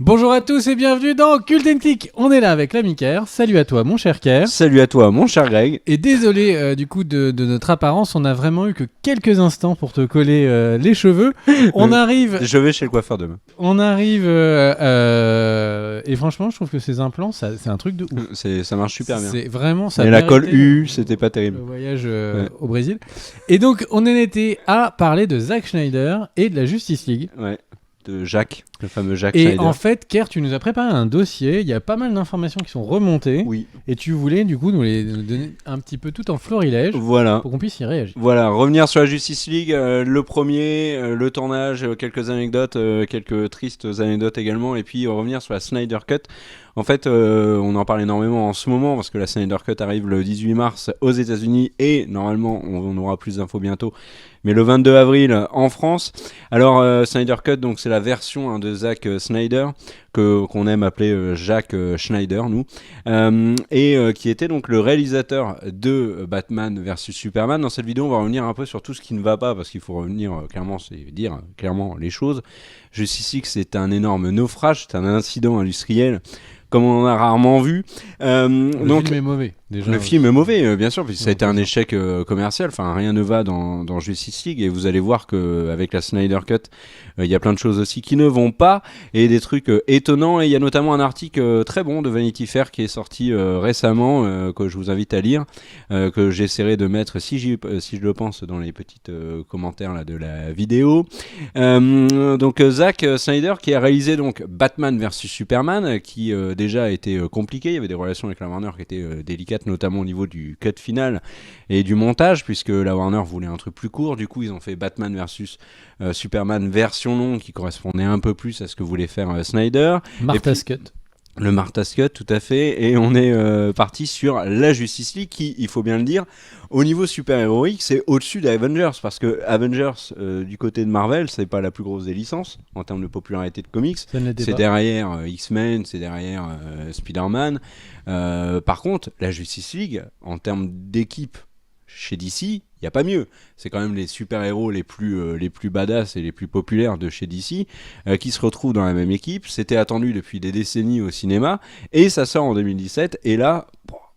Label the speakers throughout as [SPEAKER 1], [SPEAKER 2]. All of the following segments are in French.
[SPEAKER 1] Bonjour à tous et bienvenue dans Cult & Click. On est là avec l'ami Ker. Salut à toi mon cher Ker.
[SPEAKER 2] Salut à toi mon cher Greg.
[SPEAKER 1] Et désolé du coup de notre apparence, on a vraiment eu que quelques instants pour te coller les cheveux. On arrive...
[SPEAKER 2] Je vais chez le coiffeur demain.
[SPEAKER 1] On arrive... et franchement je trouve que ces implants, c'est un truc de ouf.
[SPEAKER 2] Ça marche super bien.
[SPEAKER 1] C'est vraiment ça.
[SPEAKER 2] Et la colle U, c'était pas terrible.
[SPEAKER 1] Le voyage au Brésil. Et donc on en était à parler de Zack Snyder et de la Justice League.
[SPEAKER 2] Ouais. De Jacques, le fameux Jacques
[SPEAKER 1] et
[SPEAKER 2] Snyder.
[SPEAKER 1] En fait, Ker, tu nous as préparé un dossier. Il y a pas mal d'informations qui sont remontées.
[SPEAKER 2] Oui.
[SPEAKER 1] Et tu voulais du coup nous donner un petit peu tout en florilège.
[SPEAKER 2] Voilà.
[SPEAKER 1] Pour qu'on puisse y réagir.
[SPEAKER 2] Voilà, revenir sur la Justice League, le premier, le tournage, quelques anecdotes, quelques tristes anecdotes également, et puis revenir sur la Snyder Cut. En fait, on en parle énormément en ce moment parce que la Snyder Cut arrive le 18 mars aux États-Unis et normalement on aura plus d'infos bientôt. Mais le 22 avril en France. Alors Snyder Cut, donc c'est la version de Zack Snyder qu'on aime appeler Jacques Schneider, nous, qui était donc le réalisateur de Batman vs Superman. Dans cette vidéo, on va revenir un peu sur tout ce qui ne va pas parce qu'il faut revenir clairement, c'est dire clairement les choses. Justice League, c'est un énorme naufrage, c'est un incident industriel comme on en a rarement vu.
[SPEAKER 1] Le film est mauvais. Déjà,
[SPEAKER 2] le film est mauvais, bien sûr, puisque ça a été un échec commercial. Enfin, rien ne va dans Justice League. Et vous allez voir qu'avec la Snyder Cut, il y a plein de choses aussi qui ne vont pas. Et des trucs étonnants. Et il y a notamment un article très bon de Vanity Fair qui est sorti récemment, que je vous invite à lire, que j'essaierai de mettre, si je le pense, dans les petits commentaires là, de la vidéo. Donc Zack Snyder qui a réalisé donc Batman vs Superman, qui déjà a été compliqué. Il y avait des relations avec la Warner qui étaient délicates, notamment au niveau du cut final et du montage, puisque la Warner voulait un truc plus court. Du coup, ils ont fait Batman vs Superman version longue qui correspondait un peu plus à ce que voulait faire Snyder.
[SPEAKER 1] Martha's Cut.
[SPEAKER 2] Le Martha's Cut, tout à fait. Et on est parti sur la Justice League qui, il faut bien le dire, au niveau super-héroïque, c'est au-dessus d'Avengers. Parce que Avengers, du côté de Marvel, c'est pas la plus grosse des licences en termes de popularité de comics. C'est derrière X-Men, c'est derrière Spider-Man. Par contre, la Justice League, en termes d'équipe chez DC, il n'y a pas mieux. C'est quand même les super-héros les plus badass et les plus populaires de chez DC qui se retrouvent dans la même équipe. C'était attendu depuis des décennies au cinéma et ça sort en 2017. Et là,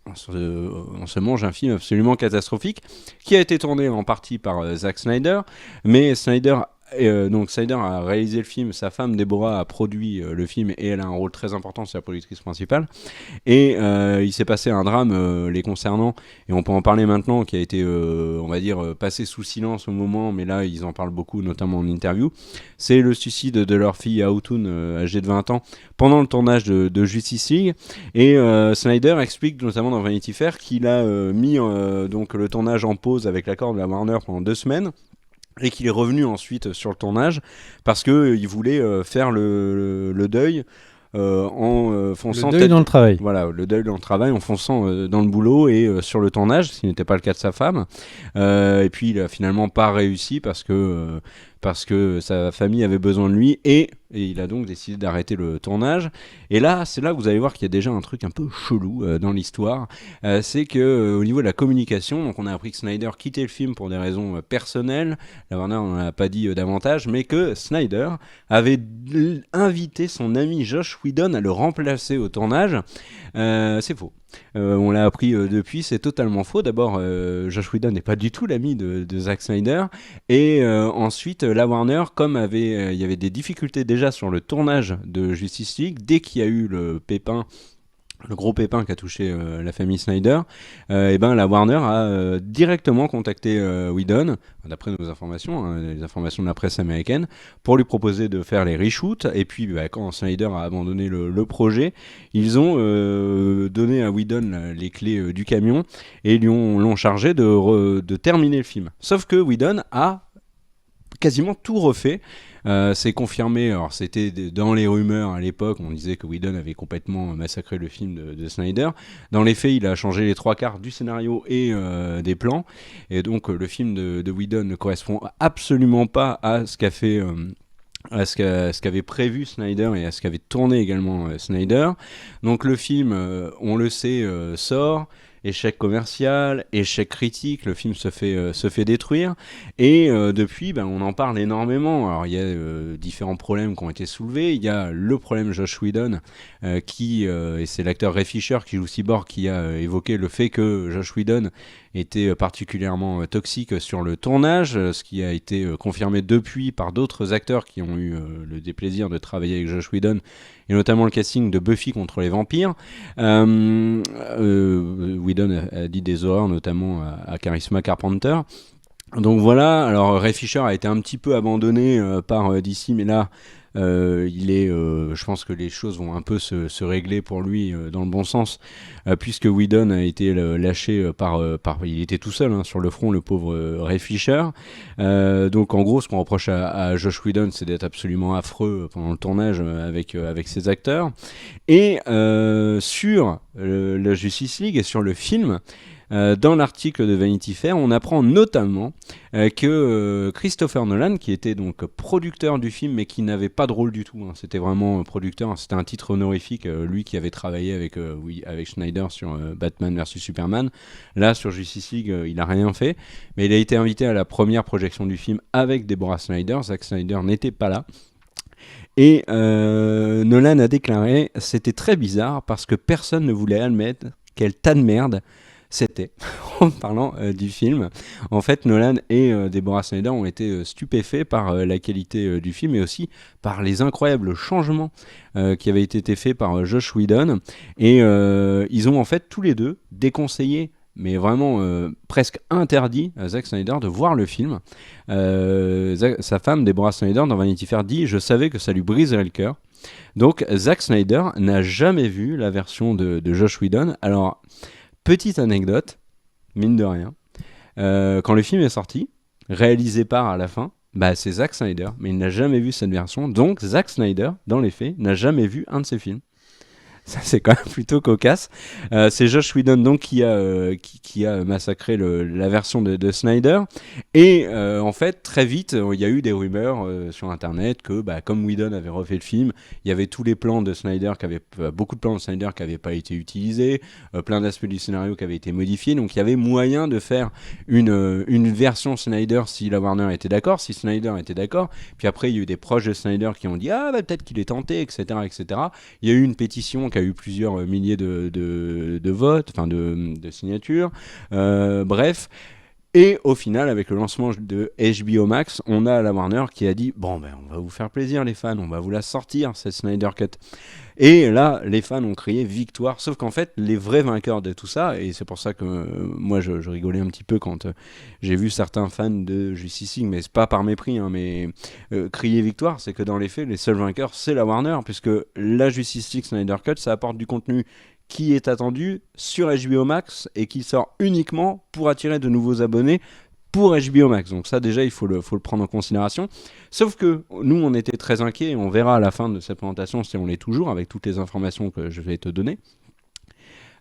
[SPEAKER 2] on se mange un film absolument catastrophique qui a été tourné en partie par Zack Snyder. Mais donc Snyder a réalisé le film, sa femme Deborah a produit le film et elle a un rôle très important, c'est la productrice principale. Et il s'est passé un drame les concernant, et on peut en parler maintenant, qui a été, on va dire, passé sous silence au moment, mais là ils en parlent beaucoup, notamment en interview. C'est le suicide de leur fille Autumn, âgée de 20 ans, pendant le tournage de Justice League. Et Snyder explique, notamment dans Vanity Fair, qu'il a mis donc le tournage en pause avec l'accord de la Warner pendant 2 semaines. Et qu'il est revenu ensuite sur le tournage parce qu'il voulait faire le deuil en fonçant...
[SPEAKER 1] Le deuil dans le travail.
[SPEAKER 2] Voilà, le deuil dans le travail, en fonçant dans le boulot et sur le tournage, ce qui n'était pas le cas de sa femme. Et puis il a finalement pas réussi parce que sa famille avait besoin de lui et il a donc décidé d'arrêter le tournage. Et là, c'est là que vous allez voir qu'il y a déjà un truc un peu chelou dans l'histoire. C'est que au niveau de la communication, donc on a appris que Snyder quittait le film pour des raisons personnelles. La Warner n'en a pas dit davantage, mais que Snyder avait invité son ami Josh Whedon à le remplacer au tournage. C'est faux. On l'a appris depuis, c'est totalement faux. D'abord, Josh Whedon n'est pas du tout l'ami de Zack Snyder. Et ensuite, la Warner, comme il y avait des difficultés déjà sur le tournage de Justice League, dès qu'il y a eu le gros pépin qui a touché la famille Snyder, et ben la Warner a directement contacté Whedon, d'après nos informations, les informations de la presse américaine, pour lui proposer de faire les reshoots. Et puis quand Snyder a abandonné le projet, ils ont donné à Whedon les clés du camion et l'ont chargé de terminer le film. Sauf que Whedon a quasiment tout refait. C'est confirmé, alors c'était dans les rumeurs à l'époque, on disait que Whedon avait complètement massacré le film de Snyder. Dans les faits, il a changé les 3/4 du scénario et des plans, et donc le film de Whedon ne correspond absolument pas à ce qu'a fait... à ce qu'avait prévu Snyder et à ce qu'avait tourné également Snyder. Donc le film, on le sait, sort. échec commercial, échec critique, le film se fait détruire. Et depuis, on en parle énormément. Alors il y a différents problèmes qui ont été soulevés. Il y a le problème Josh Whedon, et c'est l'acteur Ray Fisher qui joue Cyborg qui a évoqué le fait que Josh Whedon était particulièrement toxique sur le tournage, ce qui a été confirmé depuis par d'autres acteurs qui ont eu le déplaisir de travailler avec Josh Whedon, et notamment le casting de Buffy contre les vampires. Whedon a dit des horreurs, notamment à Charisma Carpenter. Donc voilà, alors Ray Fisher a été un petit peu abandonné par DC, mais là, je pense que les choses vont un peu se régler pour lui dans le bon sens, puisque Whedon a été lâché il était tout seul sur le front, le pauvre Ray Fisher. Donc en gros, ce qu'on reproche à Josh Whedon, c'est d'être absolument affreux pendant le tournage avec ses acteurs. Et sur la Justice League et sur le film, dans l'article de Vanity Fair, on apprend notamment que Christopher Nolan, qui était donc producteur du film, mais qui n'avait pas de rôle du tout, c'était vraiment producteur, c'était un titre honorifique, lui qui avait travaillé avec Snyder sur Batman vs Superman. Là, sur Justice League, il n'a rien fait, mais il a été invité à la première projection du film avec Deborah Snyder. Zack Snyder n'était pas là. Et Nolan a déclaré « C'était très bizarre parce que personne ne voulait admettre quel tas de merde c'était », en parlant du film. En fait, Nolan et Deborah Snyder ont été stupéfaits par la qualité du film, mais aussi par les incroyables changements qui avaient été faits par Josh Whedon. Et ils ont en fait tous les deux déconseillé, mais vraiment presque interdit à Zack Snyder de voir le film. Sa femme, Deborah Snyder, dans Vanity Fair, dit « Je savais que ça lui briserait le cœur ». Donc Zack Snyder n'a jamais vu la version de Josh Whedon. Alors, petite anecdote, mine de rien, quand le film est sorti, réalisé par à la fin, c'est Zack Snyder, mais il n'a jamais vu cette version. Donc Zack Snyder, dans les faits, n'a jamais vu un de ses films. Ça, c'est quand même plutôt cocasse. C'est Josh Whedon donc qui a massacré la version de Snyder. Et en fait, très vite, il y a eu des rumeurs sur Internet que, comme Whedon avait refait le film, il y avait tous les plans de Snyder, beaucoup de plans de Snyder qui n'avaient pas été utilisés, plein d'aspects du scénario qui avaient été modifiés. Donc il y avait moyen de faire une version Snyder si la Warner était d'accord, si Snyder était d'accord. Puis après, il y a eu des proches de Snyder qui ont dit « Ah, peut-être qu'il est tenté, etc. etc. » Il y a eu une pétition qui a eu plusieurs milliers de votes, enfin de signatures, bref. Et au final, avec le lancement de HBO Max, on a la Warner qui a dit « Bon, on va vous faire plaisir les fans, on va vous la sortir, cette Snyder Cut ». Et là, les fans ont crié victoire, sauf qu'en fait, les vrais vainqueurs de tout ça, et c'est pour ça que moi je rigolais un petit peu quand j'ai vu certains fans de Justice League, mais c'est pas par mépris, mais crier victoire, c'est que dans les faits, les seuls vainqueurs, c'est la Warner, puisque la Justice League Snyder Cut, ça apporte du contenu qui est attendu sur HBO Max et qui sort uniquement pour attirer de nouveaux abonnés pour HBO Max. Donc ça, déjà, il faut le prendre en considération. Sauf que nous, on était très inquiets, et on verra à la fin de cette présentation si on l'est toujours, avec toutes les informations que je vais te donner.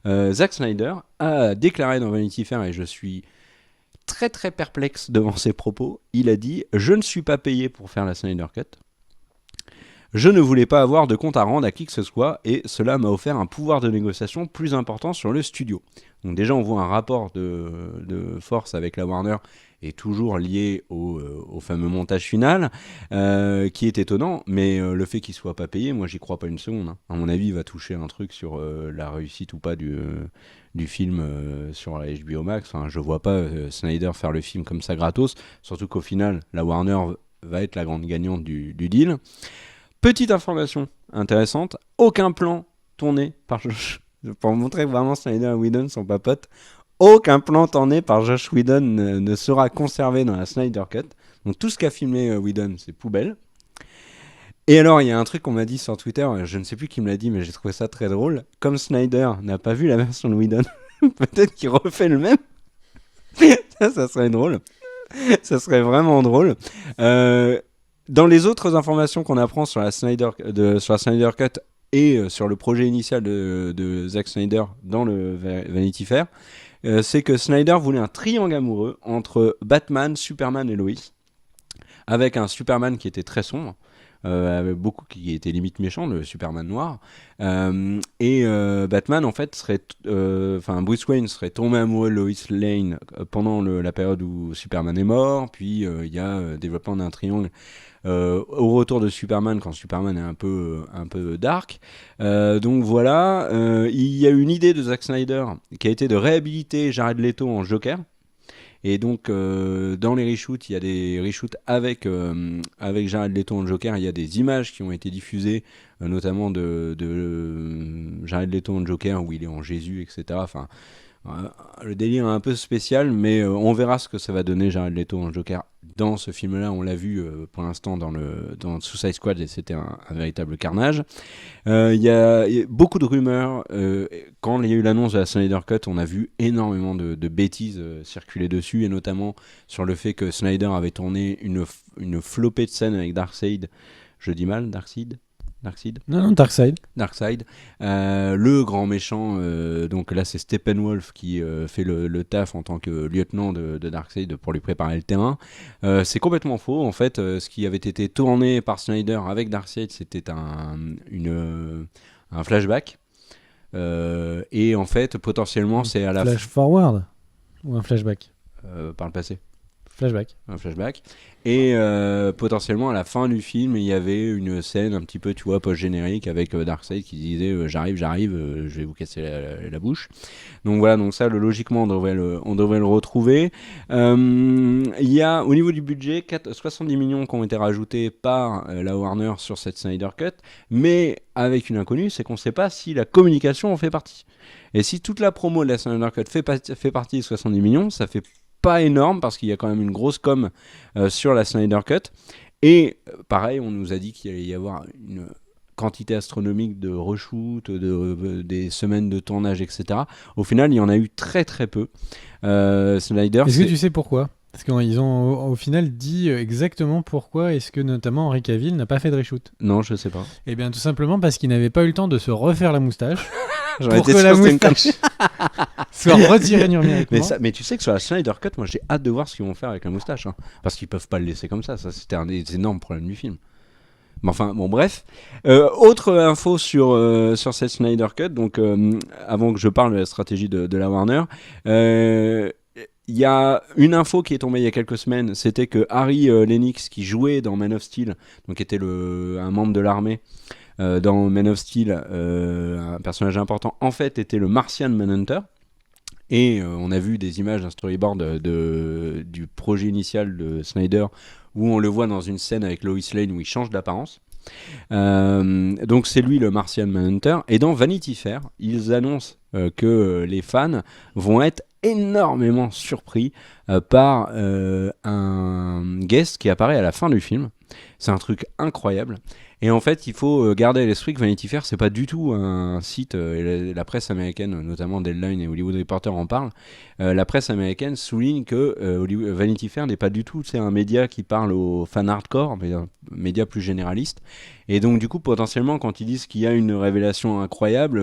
[SPEAKER 2] Zack Snyder a déclaré dans Vanity Fair, et je suis très très perplexe devant ses propos, il a dit « Je ne suis pas payé pour faire la Snyder Cut. Je ne voulais pas avoir de compte à rendre à qui que ce soit, et cela m'a offert un pouvoir de négociation plus important sur le studio. » Donc déjà, on voit un rapport de force avec la Warner, et toujours lié au fameux montage final, qui est étonnant, mais le fait qu'il soit pas payé, moi j'y crois pas une seconde. À mon avis, il va toucher un truc sur la réussite ou pas du film sur la HBO Max. Enfin, je vois pas Snyder faire le film comme ça gratos, surtout qu'au final, la Warner va être la grande gagnante du deal. Petite information intéressante, aucun plan tourné par Josh, pour montrer que vraiment Snyder et Whedon sont pas potes, aucun plan tourné par Josh Whedon ne sera conservé dans la Snyder Cut. Donc tout ce qu'a filmé Whedon, c'est poubelle. Et alors, il y a un truc qu'on m'a dit sur Twitter, je ne sais plus qui me l'a dit, mais j'ai trouvé ça très drôle. Comme Snyder n'a pas vu la version de Whedon, peut-être qu'il refait le même. Ça serait drôle. Ça serait vraiment drôle. Dans les autres informations qu'on apprend sur la Snyder Cut et sur le projet initial de Zack Snyder dans le Vanity Fair, c'est que Snyder voulait un triangle amoureux entre Batman, Superman et Lois, avec un Superman qui était très sombre. avec beaucoup qui était limite méchant, le Superman noir. Batman, en fait, Bruce Wayne serait tombé amoureux de Lois Lane pendant la période où Superman est mort. Puis il y a développement d'un triangle au retour de Superman, quand Superman est un peu dark. Donc voilà, il y a une idée de Zack Snyder qui a été de réhabiliter Jared Leto en Joker. Et donc, dans les reshoots, il y a des reshoots avec Jared Leto en Joker. Il y a des images qui ont été diffusées, notamment de Jared Leto en Joker, où il est en Jésus, etc. Enfin, le délire est un peu spécial, mais on verra ce que ça va donner Jared Leto en Joker dans ce film-là. On l'a vu pour l'instant dans Suicide Squad, et c'était un véritable carnage. Il y a beaucoup de rumeurs. Quand il y a eu l'annonce de la Snyder Cut, on a vu énormément de bêtises circuler dessus, et notamment sur le fait que Snyder avait tourné une flopée de scènes avec Darkseid. Je dis mal, Darkseid.
[SPEAKER 1] Non, Darkseid.
[SPEAKER 2] Le grand méchant, donc là c'est Steppenwolf qui fait le taf en tant que lieutenant de Darkseid pour lui préparer le terrain. C'est complètement faux, en fait. Ce qui avait été tourné par Snyder avec Darkseid, c'était un flashback. Et en fait, potentiellement, c'est à la
[SPEAKER 1] Flash forward ou un flashback
[SPEAKER 2] par le passé. Un flashback. Et potentiellement à la fin du film, il y avait une scène un petit peu, tu vois, post-générique avec Darkseid qui disait j'arrive, je vais vous casser la bouche. Donc voilà, donc ça, logiquement, on devrait le retrouver. Il y a, au niveau du budget, 70 millions qui ont été rajoutés par la Warner sur cette Snyder Cut, mais avec une inconnue, c'est qu'on ne sait pas si la communication en fait partie. Et si toute la promo de la Snyder Cut fait partie des 70 millions, ça fait pas énorme, parce qu'il y a quand même une grosse com sur la Snyder Cut. Et pareil, on nous a dit qu'il allait y avoir une quantité astronomique de reshoot, des semaines de tournage, etc. Au final, il y en a eu très très peu. Snyder,
[SPEAKER 1] est-ce que tu sais pourquoi ? Parce qu'ils ont au final dit exactement pourquoi est-ce que notamment Henry Cavill n'a pas fait de reshoot.
[SPEAKER 2] Non, je sais pas.
[SPEAKER 1] Eh bien tout simplement parce qu'il n'avait pas eu le temps de se refaire la moustache.
[SPEAKER 2] J'aurais
[SPEAKER 1] pour
[SPEAKER 2] été
[SPEAKER 1] que
[SPEAKER 2] sûr
[SPEAKER 1] la
[SPEAKER 2] que c'était une
[SPEAKER 1] moustache soit retirée numériquement.
[SPEAKER 2] mais tu sais que sur la Snyder Cut, moi j'ai hâte de voir ce qu'ils vont faire avec la moustache. Hein, parce qu'ils peuvent pas le laisser comme ça. Ça, c'était un des énormes problèmes du film. Mais enfin, bon, bref. Autre info sur cette Snyder Cut, donc avant que je parle de la stratégie de la Warner, il y a une info qui est tombée il y a quelques semaines, c'était que Harry Lennox, qui jouait dans Man of Steel, donc était un membre de l'armée dans Man of Steel, un personnage important, en fait était le Martian Manhunter. Et on a vu des images d'un storyboard du projet initial de Snyder, où on le voit dans une scène avec Lois Lane où il change d'apparence. Donc c'est lui le Martian Manhunter. Et dans Vanity Fair, ils annoncent que les fans vont être énormément surpris par un guest qui apparaît à la fin du film. C'est un truc incroyable. Et en fait, il faut garder à l'esprit que Vanity Fair, c'est pas du tout un site, et la presse américaine, notamment Deadline et Hollywood Reporter en parlent. La presse américaine souligne que Vanity Fair n'est pas du tout un média qui parle aux fans hardcore, mais un média plus généraliste. Et donc, du coup, potentiellement, quand ils disent qu'il y a une révélation incroyable,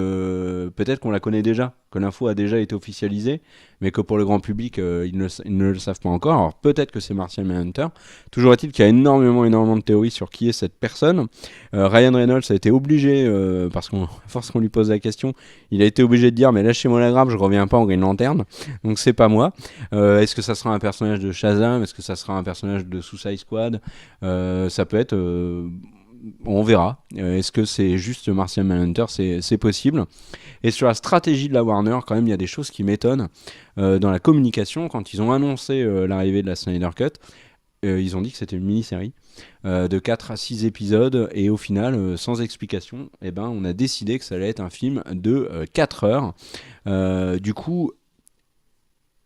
[SPEAKER 2] peut-être qu'on la connaît déjà, que l'info a déjà été officialisée, mais que pour le grand public, ils ne le savent pas encore. Alors, peut-être que c'est Martian Manhunter. Toujours est-il qu'il y a énormément de théories sur qui est cette personne. Ryan Reynolds a été obligé, parce qu'à force qu'on lui pose la question, il a été obligé de dire mais lâchez-moi la grappe, je reviens pas en Green Lantern, donc c'est pas moi. Est-ce que ça sera un personnage de Shazam, est-ce que ça sera un personnage de Suicide Squad, ça peut être, on verra. Est-ce que c'est juste Martian Manhunter, c'est possible. Et sur la stratégie de la Warner, quand même il y a des choses qui m'étonnent dans la communication. Quand ils ont annoncé l'arrivée de la Snyder Cut, ils ont dit que c'était une mini-série de 4 à 6 épisodes, et au final, sans explication, on a décidé que ça allait être un film de 4 heures. Du coup,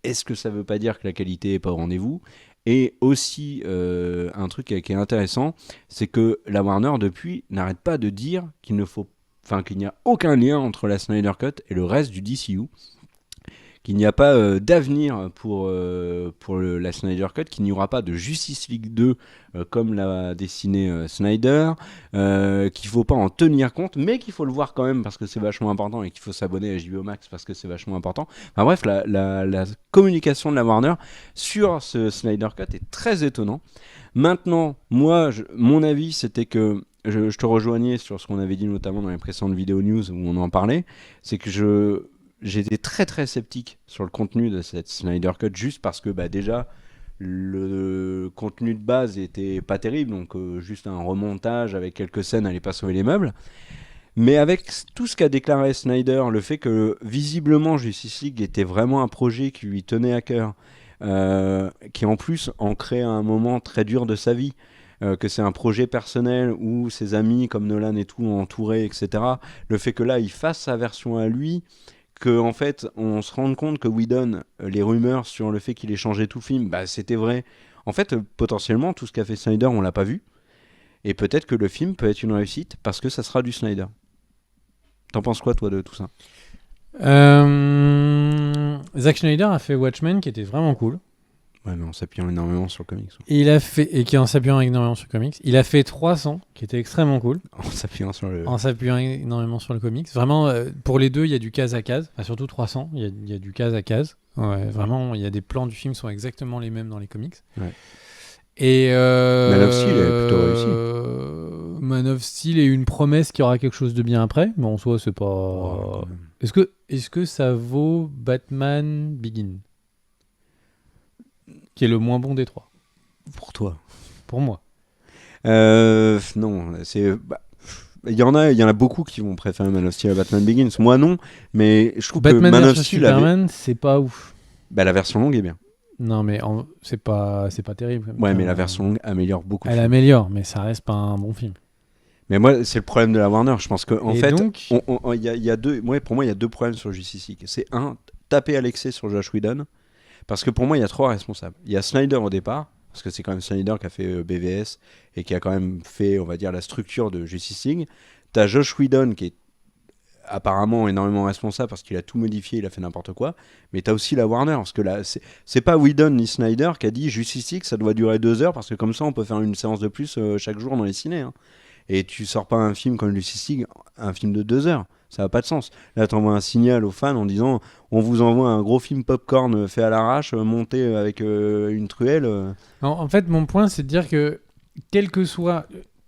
[SPEAKER 2] est-ce que ça veut pas dire que la qualité n'est pas au rendez-vous ? Et aussi, un truc qui est intéressant, c'est que la Warner, depuis, n'arrête pas de dire qu'il n'y a aucun lien entre la Snyder Cut et le reste du DCU. Qu'il n'y a pas d'avenir pour la Snyder Cut, qu'il n'y aura pas de Justice League 2 comme l'a dessiné Snyder, qu'il ne faut pas en tenir compte, mais qu'il faut le voir quand même parce que c'est vachement important, et qu'il faut s'abonner à HBO Max parce que c'est vachement important. Enfin bref, la communication de la Warner sur ce Snyder Cut est très étonnant. Maintenant, moi, mon avis, c'était que je te rejoignais sur ce qu'on avait dit notamment dans les précédentes vidéos news où on en parlait, c'est que j'étais très très sceptique sur le contenu de cette Snyder Cut juste parce que déjà le contenu de base était pas terrible, donc juste un remontage avec quelques scènes allait pas sauver les meubles. Mais avec tout ce qu'a déclaré Snyder, le fait que visiblement Justice League était vraiment un projet qui lui tenait à cœur, qui en plus ancrait un moment très dur de sa vie, que c'est un projet personnel où ses amis comme Nolan et tout l'ont entouré, etc. Le fait que là il fasse sa version à lui, que en fait on se rende compte que Whedon, les rumeurs sur le fait qu'il ait changé tout le film, c'était vrai. En fait, potentiellement tout ce qu'a fait Snyder on l'a pas vu, et peut-être que le film peut être une réussite parce que ça sera du Snyder. T'en penses quoi, toi, de tout ça ?
[SPEAKER 1] Zack Snyder a fait Watchmen, qui était vraiment cool.
[SPEAKER 2] Ouais, mais en s'appuyant énormément sur le comics.
[SPEAKER 1] Et qui en s'appuyant énormément sur le comics. Il a fait 300, qui était extrêmement cool.
[SPEAKER 2] En s'appuyant sur le...
[SPEAKER 1] En s'appuyant énormément sur le comics. Vraiment, pour les deux, il y a du case à case. Enfin, surtout 300, il y a du case à case. Ouais, vraiment, il y a des plans du film qui sont exactement les mêmes dans les comics.
[SPEAKER 2] Ouais.
[SPEAKER 1] Et
[SPEAKER 2] Man of Steel est plutôt réussi.
[SPEAKER 1] Man of Steel est une promesse qu'il y aura quelque chose de bien après, mais en soi c'est pas.
[SPEAKER 2] Oh,
[SPEAKER 1] Est-ce que ça vaut Batman Begin, qui est le moins bon des trois?
[SPEAKER 2] Pour toi.
[SPEAKER 1] Pour moi.
[SPEAKER 2] Non, c'est. Il y en a beaucoup qui vont préférer Man of Steel à Batman Begins. Moi non, mais je trouve
[SPEAKER 1] Batman
[SPEAKER 2] que Man of
[SPEAKER 1] vs
[SPEAKER 2] Steel
[SPEAKER 1] Superman, c'est pas ouf.
[SPEAKER 2] La version longue est bien.
[SPEAKER 1] Non, mais c'est pas terrible.
[SPEAKER 2] Ouais, mais la version longue améliore beaucoup.
[SPEAKER 1] Elle améliore, mais ça reste pas un bon film.
[SPEAKER 2] Mais moi, c'est le problème de la Warner. Je pense qu'en fait,
[SPEAKER 1] donc...
[SPEAKER 2] il y a deux. Pour moi, il y a deux problèmes sur Justice League. C'est un, taper à l'excès sur Joss Whedon, parce que pour moi, il y a trois responsables. Il y a Snyder au départ, parce que c'est quand même Snyder qui a fait BVS et qui a quand même fait, on va dire, la structure de Justice League. T'as Joss Whedon qui est apparemment énormément responsable parce qu'il a tout modifié, il a fait n'importe quoi, mais t'as aussi la Warner, parce que là c'est pas Whedon ni Snyder qui a dit Justice League ça doit durer 2 heures parce que comme ça on peut faire une séance de plus chaque jour dans les ciné, hein. Et tu sors pas un film comme Justice League, un film de 2 heures, ça n'a pas de sens. Là t'envoies un signal aux fans en disant on vous envoie un gros film popcorn fait à l'arrache, monté avec une truelle.
[SPEAKER 1] En fait mon point c'est de dire que quel que soit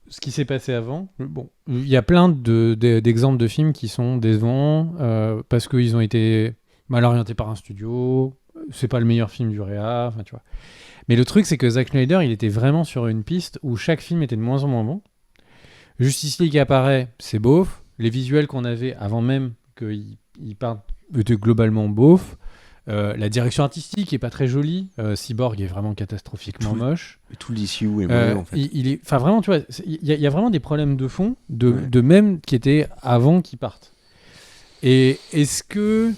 [SPEAKER 1] ce qui s'est passé avant, bon, il y a plein d'exemples de films qui sont décevants parce qu'ils ont été mal orientés par un studio, c'est pas le meilleur film du réa, enfin tu vois. Mais le truc c'est que Zack Snyder, il était vraiment sur une piste où chaque film était de moins en moins bon. Justice League apparaît, c'est beauf. Les visuels qu'on avait avant même qu'ils partent étaient globalement beauf. La direction artistique est pas très jolie. Cyborg est vraiment catastrophiquement moche.
[SPEAKER 2] Et tout le DCU est mauvais en fait.
[SPEAKER 1] Enfin vraiment, tu vois, il y a vraiment des problèmes de fond, de même qui étaient avant qu'ils partent. Et est-ce que,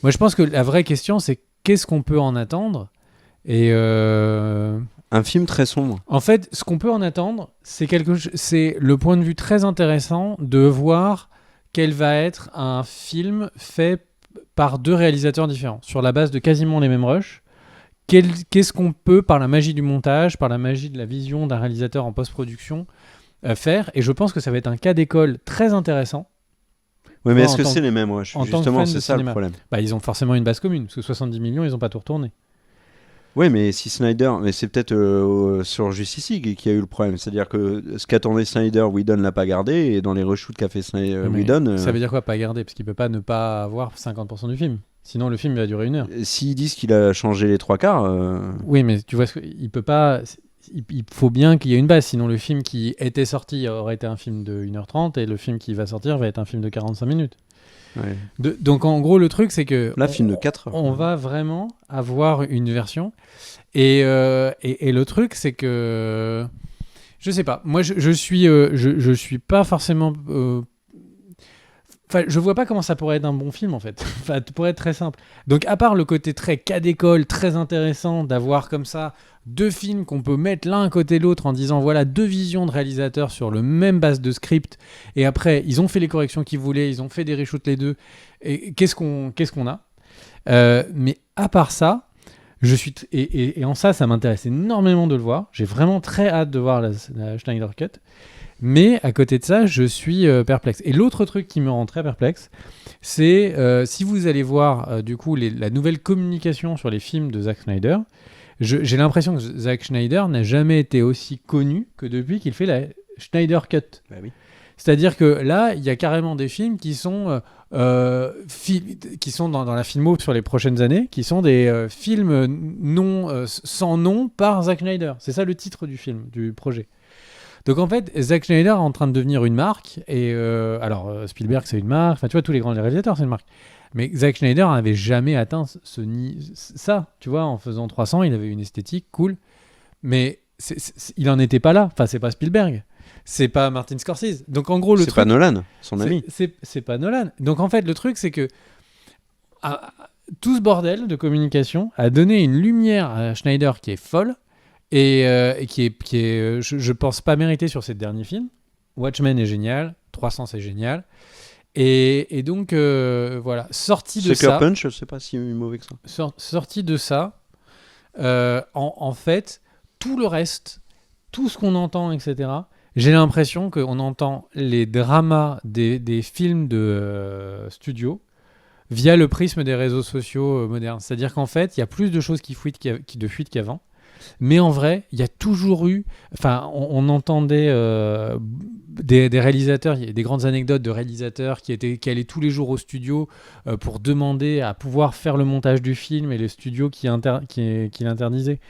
[SPEAKER 1] moi je pense que la vraie question c'est qu'est-ce qu'on peut en attendre? Et
[SPEAKER 2] un film très sombre.
[SPEAKER 1] En fait, ce qu'on peut en attendre, c'est le point de vue très intéressant de voir quel va être un film fait par deux réalisateurs différents, sur la base de quasiment les mêmes rushs. Qu'est-ce qu'on peut, par la magie du montage, par la magie de la vision d'un réalisateur en post-production, faire? Et je pense que ça va être un cas d'école très intéressant.
[SPEAKER 2] Oui, mais est-ce que c'est les mêmes rushs? Justement, c'est ça le problème.
[SPEAKER 1] Ils ont forcément une base commune, parce que 70 millions, ils n'ont pas tout retourné.
[SPEAKER 2] Oui, mais si Snyder, mais c'est peut-être sur Justice League qu'il y a eu le problème. C'est-à-dire que ce qu'attendait Snyder, Whedon l'a pas gardé, et dans les reshoots qu'a fait Whedon...
[SPEAKER 1] Ça veut dire quoi, pas garder? Parce qu'il peut pas ne pas avoir 50% du film. Sinon, le film va durer 1 heure.
[SPEAKER 2] S'ils disent qu'il a changé les 3/4...
[SPEAKER 1] Oui, mais tu vois, il peut pas... Il faut bien qu'il y ait une base, sinon le film qui était sorti aurait été un film de 1h30, et le film qui va sortir va être un film de 45 minutes. Ouais. Donc en gros le truc c'est que
[SPEAKER 2] là, film de 4 heures.
[SPEAKER 1] On va vraiment avoir une version et le truc c'est que je sais pas, moi je suis pas forcément je vois pas comment ça pourrait être un bon film en fait. Pour être très simple. Donc à part le côté très cas d'école, très intéressant d'avoir comme ça 2 films qu'on peut mettre l'un à côté de l'autre en disant voilà 2 visions de réalisateurs sur le même base de script, et après ils ont fait les corrections qu'ils voulaient, ils ont fait des reshoots les deux, et qu'est-ce qu'on a, mais à part ça, je suis et en ça m'intéresse énormément de le voir. J'ai vraiment très hâte de voir la Snyder Cut. Mais à côté de ça, je suis perplexe. Et l'autre truc qui me rend très perplexe, c'est si vous allez voir du coup la nouvelle communication sur les films de Zack Snyder, J'ai l'impression que Zack Snyder n'a jamais été aussi connu que depuis qu'il fait la Snyder Cut.
[SPEAKER 2] Bah oui.
[SPEAKER 1] C'est-à-dire que là, il y a carrément des films qui sont dans la filmo sur les prochaines années, qui sont des films sans nom par Zack Snyder. C'est ça le titre du film, du projet. Donc en fait, Zack Snyder est en train de devenir une marque. Et Spielberg, c'est une marque. Enfin, tu vois, tous les grands réalisateurs, c'est une marque. Mais Zack Snyder n'avait jamais atteint ça. Tu vois, en faisant 300, il avait une esthétique cool. Mais il en était pas là. Enfin, c'est pas Spielberg. C'est pas Martin Scorsese. Donc en gros,
[SPEAKER 2] c'est pas Nolan, son ami.
[SPEAKER 1] C'est pas Nolan. Donc en fait, le truc, c'est que tout ce bordel de communication a donné une lumière à Schneider qui est folle et qui est je pense pas mérité sur ses derniers films. Watchmen est génial, 300 c'est génial. Et donc voilà, sorti de
[SPEAKER 2] Sucker
[SPEAKER 1] ça.
[SPEAKER 2] Punch, je sais pas si mauvais que ça.
[SPEAKER 1] Sorti de ça, en fait, tout le reste, tout ce qu'on entend, etc. J'ai l'impression qu'on entend les dramas des films de studio via le prisme des réseaux sociaux modernes. C'est-à-dire qu'en fait, il y a plus de choses qui fuitent qu'avant. Mais en vrai, il y a toujours eu... Enfin, on entendait des réalisateurs, il y a des grandes anecdotes de réalisateurs qui allaient tous les jours au studio pour demander à pouvoir faire le montage du film et le studio qui l'interdisait.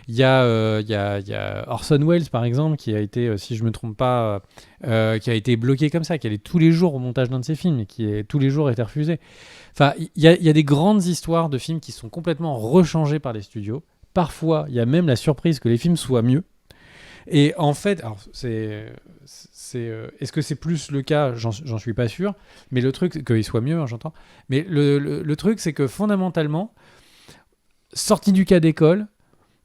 [SPEAKER 1] Il y a Orson Welles, par exemple, qui a été, si je ne me trompe pas, qui a été bloqué comme ça, qui allait tous les jours au montage d'un de ses films et qui tous les jours était refusé. Enfin, il y a des grandes histoires de films qui sont complètement rechangés par les studios. Parfois, il y a même la surprise que les films soient mieux. Et en fait, alors est-ce que c'est plus le cas ? J'en suis pas sûr. Mais le truc, c'est qu'ils soient mieux, hein, j'entends. Mais le truc, c'est que fondamentalement, sorti du cas d'école,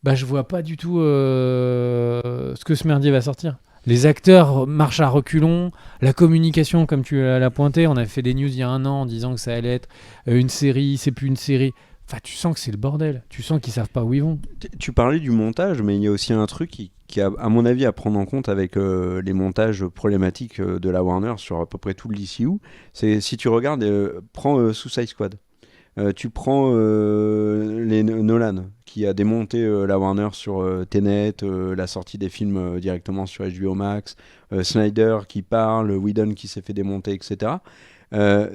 [SPEAKER 1] bah, je vois pas du tout ce que ce merdier va sortir. Les acteurs marchent à reculons. La communication, comme tu l'as pointé, on a fait des news il y a 1 an en disant que ça allait être une série, c'est plus une série. Enfin, tu sens que c'est le bordel. Tu sens qu'ils savent pas où ils vont.
[SPEAKER 2] Tu parlais du montage, mais il y a aussi un truc qui a, à mon avis, à prendre en compte avec les montages problématiques de la Warner sur à peu près tout le DCU. C'est si tu regardes, prends Suicide Squad. Tu prends les Nolan, qui a démonté la Warner sur Tenet, la sortie des films directement sur HBO Max, Snyder qui parle, Whedon qui s'est fait démonter, etc.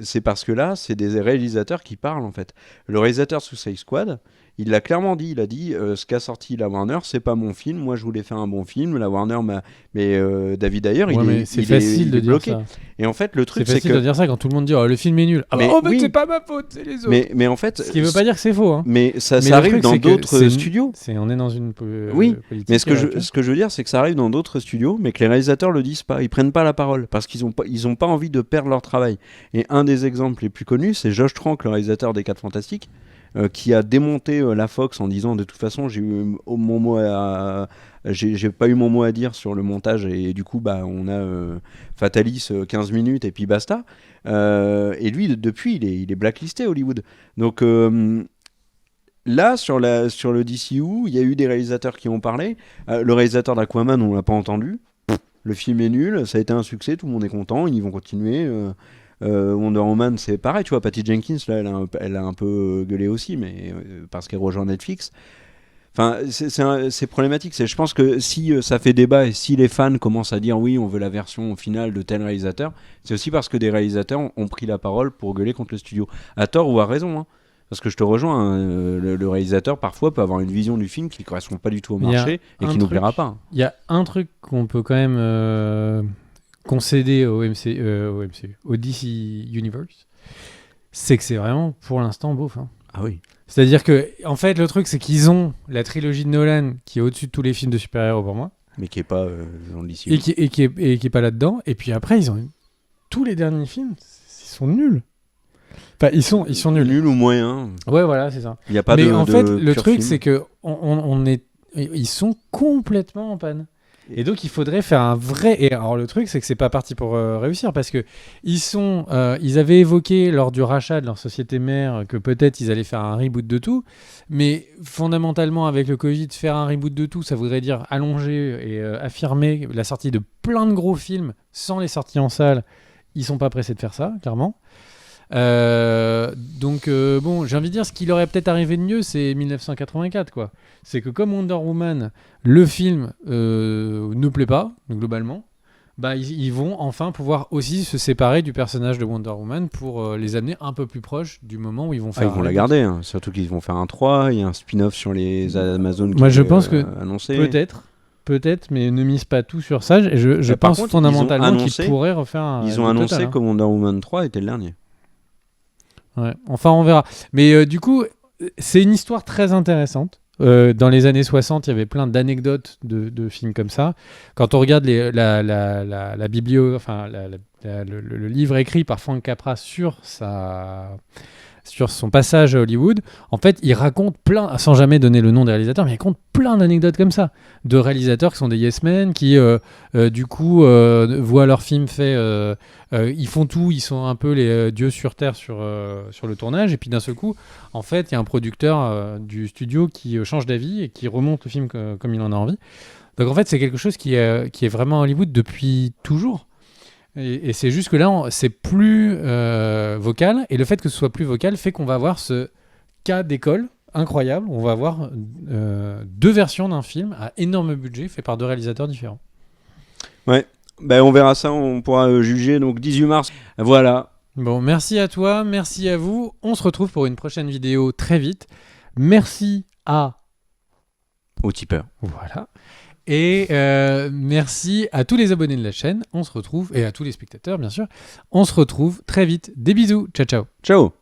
[SPEAKER 2] C'est parce que là, c'est des réalisateurs qui parlent en fait. Le réalisateur Suicide Squad, il l'a clairement dit. Il a dit ce qu'a sorti la Warner, c'est pas mon film. Moi, je voulais faire un bon film. La Warner m'a. Mais David Ayer,
[SPEAKER 1] Ouais,
[SPEAKER 2] il
[SPEAKER 1] c'est facile de dire
[SPEAKER 2] bloqué.
[SPEAKER 1] ça.
[SPEAKER 2] Et en fait, le truc,
[SPEAKER 1] C'est facile de dire ça quand tout le monde dit le film est nul. Ah
[SPEAKER 2] mais
[SPEAKER 1] bah,
[SPEAKER 2] oui.
[SPEAKER 1] c'est pas ma faute, c'est les autres.
[SPEAKER 2] Mais en fait,
[SPEAKER 1] Ce qui veut pas dire que c'est faux. Hein.
[SPEAKER 2] Mais ça
[SPEAKER 1] le
[SPEAKER 2] arrive
[SPEAKER 1] truc,
[SPEAKER 2] dans
[SPEAKER 1] c'est que
[SPEAKER 2] d'autres studios.
[SPEAKER 1] On est dans une
[SPEAKER 2] Oui,
[SPEAKER 1] politique.
[SPEAKER 2] mais ce que je veux dire, c'est que ça arrive dans d'autres studios, mais que les réalisateurs le disent pas. Ils prennent pas la parole parce qu'ils ont pas envie de perdre leur travail. Et un des exemples les plus connus, c'est Josh Trank, le réalisateur des 4 Fantastiques, qui a démonté la Fox en disant de toute façon j'ai pas eu mon mot à dire sur le montage et du coup bah on a Fatalis 15 minutes et puis basta. Et lui depuis il est blacklisté à Hollywood. Donc là, sur le DCU, il y a eu des réalisateurs qui ont parlé. Le réalisateur d'Aquaman, on l'a pas entendu. Le film est nul, ça a été un succès, tout le monde est content, ils vont continuer. Wonder Woman, c'est pareil, tu vois, Patty Jenkins, là, elle a un peu gueulé aussi, mais parce qu'elle rejoint Netflix. Enfin, c'est problématique. Je pense que si ça fait débat et si les fans commencent à dire oui, on veut la version finale de tel réalisateur, c'est aussi parce que des réalisateurs ont pris la parole pour gueuler contre le studio. À tort ou à raison, hein. Parce que je te rejoins, hein, le réalisateur parfois peut avoir une vision du film qui ne correspond pas du tout au marché et qui ne nous plaira pas.
[SPEAKER 1] Il y a un truc qu'on peut quand même concéder au DC Universe, c'est que c'est vraiment pour l'instant beauf. Hein.
[SPEAKER 2] Ah oui.
[SPEAKER 1] C'est-à-dire que, en fait, le truc, c'est qu'ils ont la trilogie de Nolan qui est au-dessus de tous les films de super-héros pour moi.
[SPEAKER 2] Mais qui n'est pas dans le DCU.
[SPEAKER 1] Et qui est pas là-dedans. Et puis après, ils ont tous les derniers films, ils sont nuls. Enfin, ils sont nuls.
[SPEAKER 2] Nuls ou moyens.
[SPEAKER 1] Ouais, voilà, c'est ça.
[SPEAKER 2] Il y a pas
[SPEAKER 1] mais
[SPEAKER 2] de
[SPEAKER 1] en fait, le truc,
[SPEAKER 2] film.
[SPEAKER 1] c'est que ils sont complètement en panne. Et donc, il faudrait faire un vrai. Et alors, le truc, c'est que c'est pas parti pour réussir parce que ils avaient évoqué lors du rachat de leur société mère que peut-être ils allaient faire un reboot de tout. Mais fondamentalement, avec le Covid, faire un reboot de tout, ça voudrait dire allonger et affirmer la sortie de plein de gros films sans les sorties en salle. Ils sont pas pressés de faire ça, clairement. Bon, j'ai envie de dire, ce qui leur est peut-être arrivé de mieux, c'est 1984, quoi. C'est que comme Wonder Woman, le film ne plaît pas, globalement, bah, ils vont enfin pouvoir aussi se séparer du personnage de Wonder Woman pour les amener un peu plus proches du moment où ils vont
[SPEAKER 2] Ah,
[SPEAKER 1] faire
[SPEAKER 2] ils vont
[SPEAKER 1] un
[SPEAKER 2] la
[SPEAKER 1] reboot.
[SPEAKER 2] garder, hein. Surtout qu'ils vont faire un 3, il y a un spin-off sur les Amazones
[SPEAKER 1] Moi,
[SPEAKER 2] qui
[SPEAKER 1] je
[SPEAKER 2] est
[SPEAKER 1] pense que
[SPEAKER 2] annoncé.
[SPEAKER 1] Peut-être, mais ne mise pas tout sur ça. Je
[SPEAKER 2] Mais par
[SPEAKER 1] pense
[SPEAKER 2] contre,
[SPEAKER 1] fondamentalement
[SPEAKER 2] ils ont
[SPEAKER 1] qu'ils
[SPEAKER 2] annoncé-
[SPEAKER 1] pourraient refaire un
[SPEAKER 2] Ils ont
[SPEAKER 1] reboot
[SPEAKER 2] annoncé
[SPEAKER 1] total, hein.
[SPEAKER 2] que Wonder Woman 3 était le dernier.
[SPEAKER 1] Ouais. Enfin, on verra. Mais du coup, c'est une histoire très intéressante. Dans les années 60, il y avait plein d'anecdotes de films comme ça. Quand on regarde la biblio, enfin le livre écrit par Frank Capra sur son passage à Hollywood, en fait, il raconte plein, sans jamais donner le nom des réalisateurs, mais il raconte plein d'anecdotes comme ça, de réalisateurs qui sont des yes men, qui du coup voient leur film fait, ils font tout, ils sont un peu les dieux sur terre sur le tournage, et puis d'un seul coup, en fait, il y a un producteur du studio qui change d'avis et qui remonte le film comme il en a envie. Donc en fait, c'est quelque chose qui est vraiment à Hollywood depuis toujours. Et c'est juste que là, c'est plus vocal. Et le fait que ce soit plus vocal fait qu'on va avoir ce cas d'école incroyable. On va avoir deux versions d'un film à énorme budget fait par deux réalisateurs différents.
[SPEAKER 2] Ouais, ben, on verra ça, on pourra juger. Donc 18 mars, voilà.
[SPEAKER 1] Bon, merci à toi, merci à vous. On se retrouve pour une prochaine vidéo très vite. Merci
[SPEAKER 2] Au tipeur.
[SPEAKER 1] Voilà. Et merci à tous les abonnés de la chaîne. On se retrouve, et à tous les spectateurs, bien sûr. On se retrouve très vite. Des bisous. Ciao, ciao.
[SPEAKER 2] Ciao.